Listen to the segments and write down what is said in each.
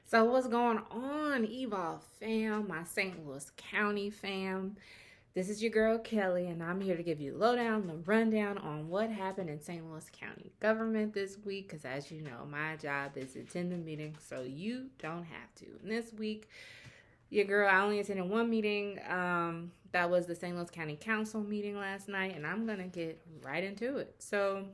So what's going on, Evolve fam, my St. Louis County fam? This is your girl Kelly, and I'm here to give you the lowdown, the rundown on what happened in St. Louis County government this week. Because as you know, my job is to attend the meeting, so you don't have to. And this week, your girl, I only attended one meeting. That was the St. Louis County Council meeting last night, and I'm gonna get right into it. So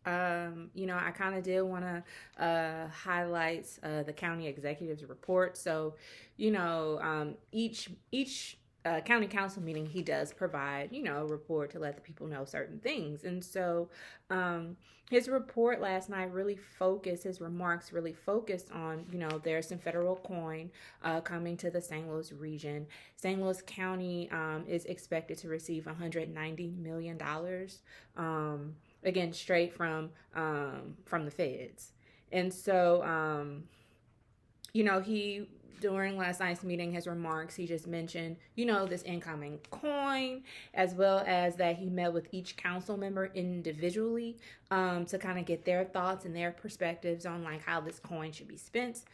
I kind of did want to highlight the county executive's report. So, each county council meeting, he does provide, a report to let the people know certain things. And so, his report last night his remarks really focused on, there's some federal coin coming to the St. Louis region. St. Louis County is expected to receive $190 million. Again, straight from the feds. And so he, during last night's meeting, his remarks, he just mentioned this incoming coin, as well as that he met with each council member individually to kind of get their thoughts and their perspectives on like how this coin should be spent.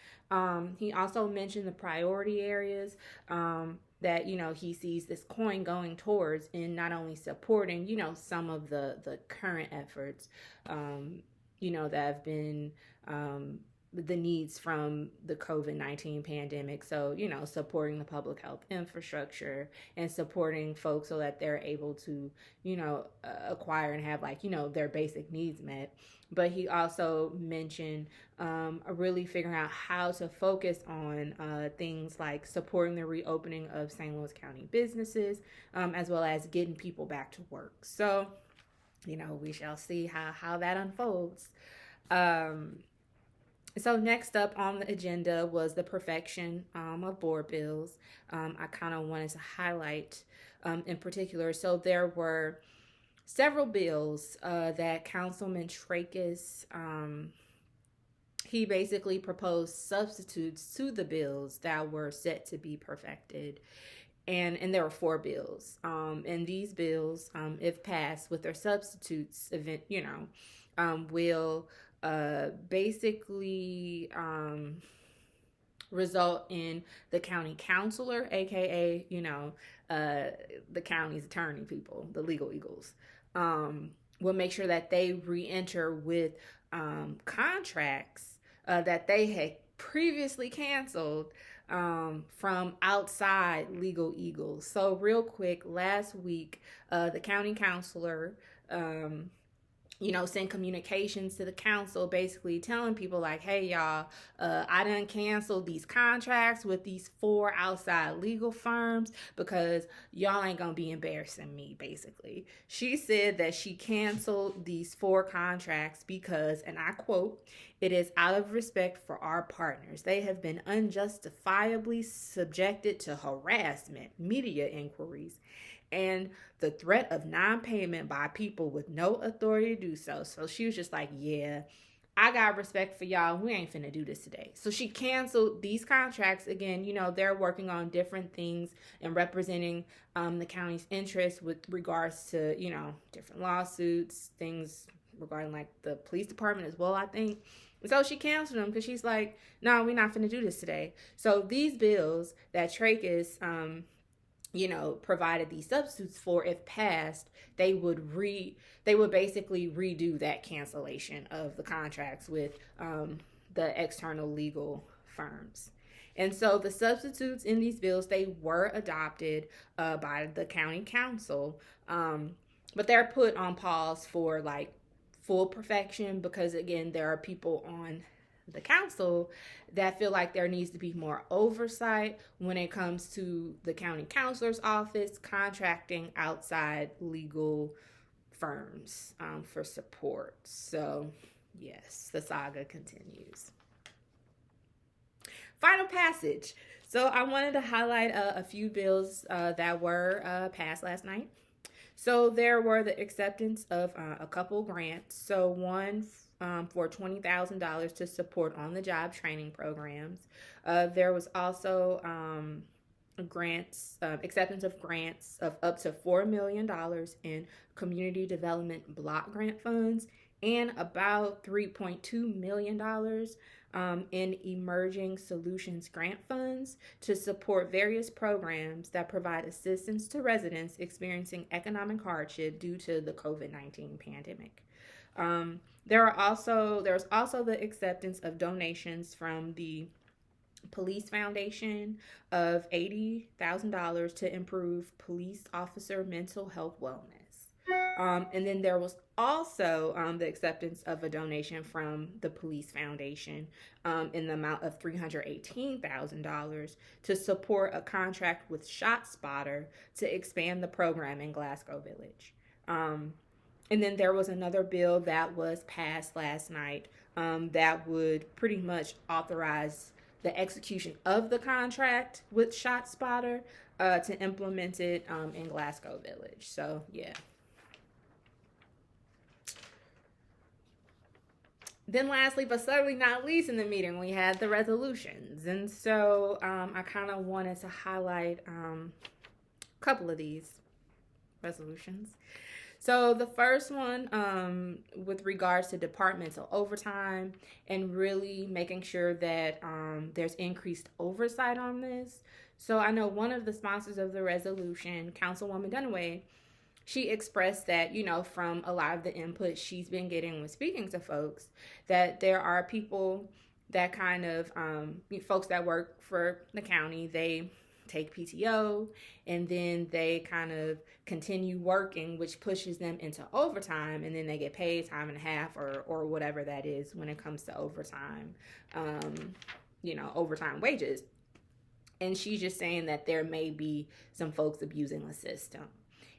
He also mentioned the priority areas that he sees this coin going towards in not only supporting some of the current efforts that have been the needs from the COVID-19 pandemic. So supporting the public health infrastructure and supporting folks so that they're able to acquire and have their basic needs met. But he also mentioned really figuring out how to focus on things like supporting the reopening of St. Louis County businesses, as well as getting people back to work. So, we shall see how that unfolds. So next up on the agenda was the perfection of board bills. I kind of wanted to highlight in particular. So there were several bills that Councilman Trakas, he basically proposed substitutes to the bills that were set to be perfected. And there were four bills. And these bills, if passed with their substitutes, will basically result in the county counselor, aka the county's attorney people, the legal eagles, will make sure that they re-enter with contracts that they had previously canceled from outside legal eagles. So real quick, last week the county counselor send communications to the council basically telling people like, hey, y'all, I done canceled these contracts with these 4 outside legal firms because y'all ain't gonna be embarrassing me, basically. She said that she canceled these 4 contracts because, and I quote, it is out of respect for our partners. They have been unjustifiably subjected to harassment, media inquiries, and the threat of non-payment by people with no authority to do so. So she was just like, yeah, I got respect for y'all. We ain't finna do this today. So she canceled these contracts. Again, they're working on different things and representing the county's interests with regards to, different lawsuits, things regarding like the police department as well, I think. So she canceled them because she's like, no, we're not finna do this today. So these bills that Trakas provided these substitutes for, if passed, they would basically redo that cancellation of the contracts with the external legal firms. And so the substitutes in these bills, they were adopted by the county council, but they're put on pause for like full perfection because, again, there are people on the council that feel like there needs to be more oversight when it comes to the county counselor's office contracting outside legal firms for support. So yes, the saga continues. Final passage. So I wanted to highlight a few bills that were passed last night. So there were the acceptance of a couple grants. So one for $20,000 to support on-the-job training programs. There was also acceptance of grants of up to $4 million in community development block grant funds, and about $3.2 million in emerging solutions grant funds to support various programs that provide assistance to residents experiencing economic hardship due to the COVID-19 pandemic. There's also the acceptance of donations from the Police Foundation of $80,000 to improve police officer mental health wellness. And then there was also the acceptance of a donation from the Police Foundation in the amount of $318,000 to support a contract with Shotspotter to expand the program in Glasgow Village. And then there was another bill that was passed last night that would pretty much authorize the execution of the contract with ShotSpotter to implement it in Glasgow Village. So, yeah. Then lastly, but certainly not least in the meeting, we had the resolutions. And so I kind of wanted to highlight a couple of these resolutions. So the first one with regards to departmental overtime and really making sure that there's increased oversight on this. So I know one of the sponsors of the resolution, Councilwoman Dunaway, she expressed that, you know, from a lot of the input she's been getting when speaking to folks, that there are people that kind of, folks that work for the county, they take PTO and then they kind of continue working, which pushes them into overtime, and then they get paid time and a half or whatever that is when it comes to overtime, overtime wages. And she's just saying that there may be some folks abusing the system.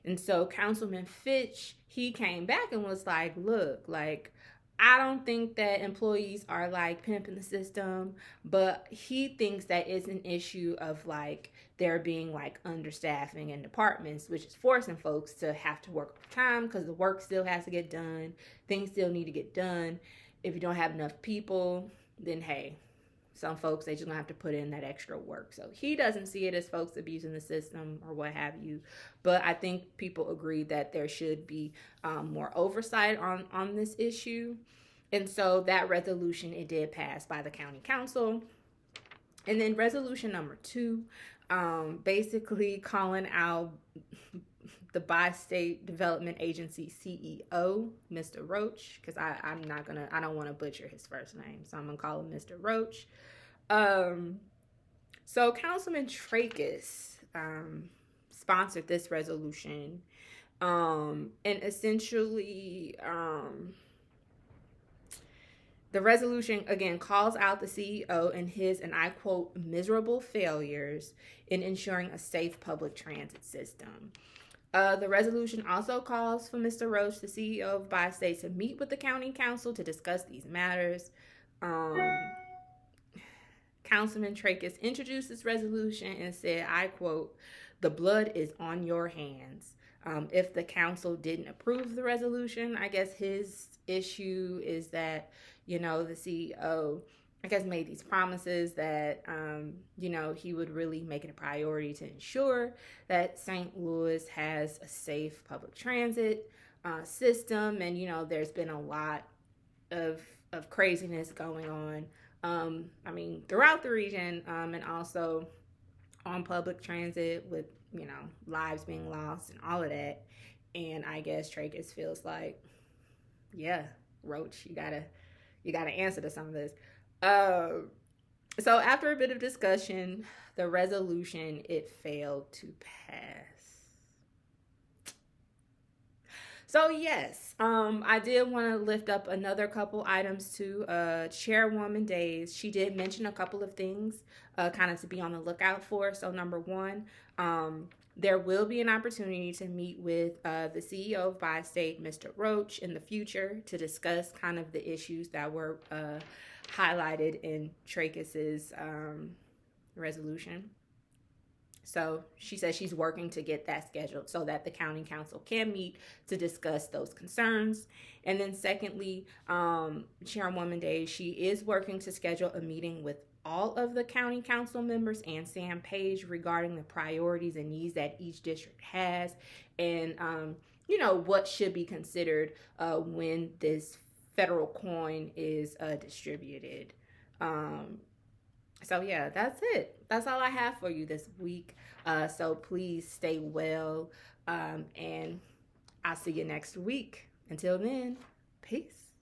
And so Councilman Fitch, he came back and was like, look, like, I don't think that employees are like pimping the system, but he thinks that it's an issue of like there being like understaffing in departments, which is forcing folks to have to work overtime because the work still has to get done. Things still need to get done. If you don't have enough people, then hey, some folks, they just gonna have to put in that extra work. So he doesn't see it as folks abusing the system or what have you. But I think people agree that there should be more oversight on this issue. And so that resolution, it did pass by the county council. And then resolution number 2, basically calling out the Bi-State Development Agency CEO, Mr. Roach, because I don't want to butcher his first name, so I'm gonna call him Mr. Roach. So Councilman Trakas sponsored this resolution, and essentially the resolution again calls out the CEO and his, and I quote, miserable failures in ensuring a safe public transit system. The resolution also calls for Mr. Roach, the CEO of Bi-State, to meet with the county council to discuss these matters. Councilman Trakas introduced this resolution and said, I quote, the blood is on your hands. If the council didn't approve the resolution, I guess his issue is that, the CEO, I guess, made these promises that, he would really make it a priority to ensure that St. Louis has a safe public transit system. And, there's been a lot of craziness going on, throughout the region, and also on public transit with, lives being lost and all of that. And I guess Trakas feels like, yeah, Roach, you gotta answer to some of this. So after a bit of discussion, the resolution, it failed to pass. So yes, I did want to lift up another couple items to Chairwoman Days. She did mention a couple of things kind of to be on the lookout for. So number 1, there will be an opportunity to meet with the CEO of Bi-State, Mr. Roach, in the future to discuss kind of the issues that were highlighted in Trakas's resolution. So she says she's working to get that scheduled so that the county council can meet to discuss those concerns. And then secondly, Chairwoman Day, she is working to schedule a meeting with all of the county council members and Sam Page regarding the priorities and needs that each district has, and what should be considered when this federal coin is distributed. So yeah, that's it. That's all I have for you this week. So please stay well, and I'll see you next week. Until then, peace.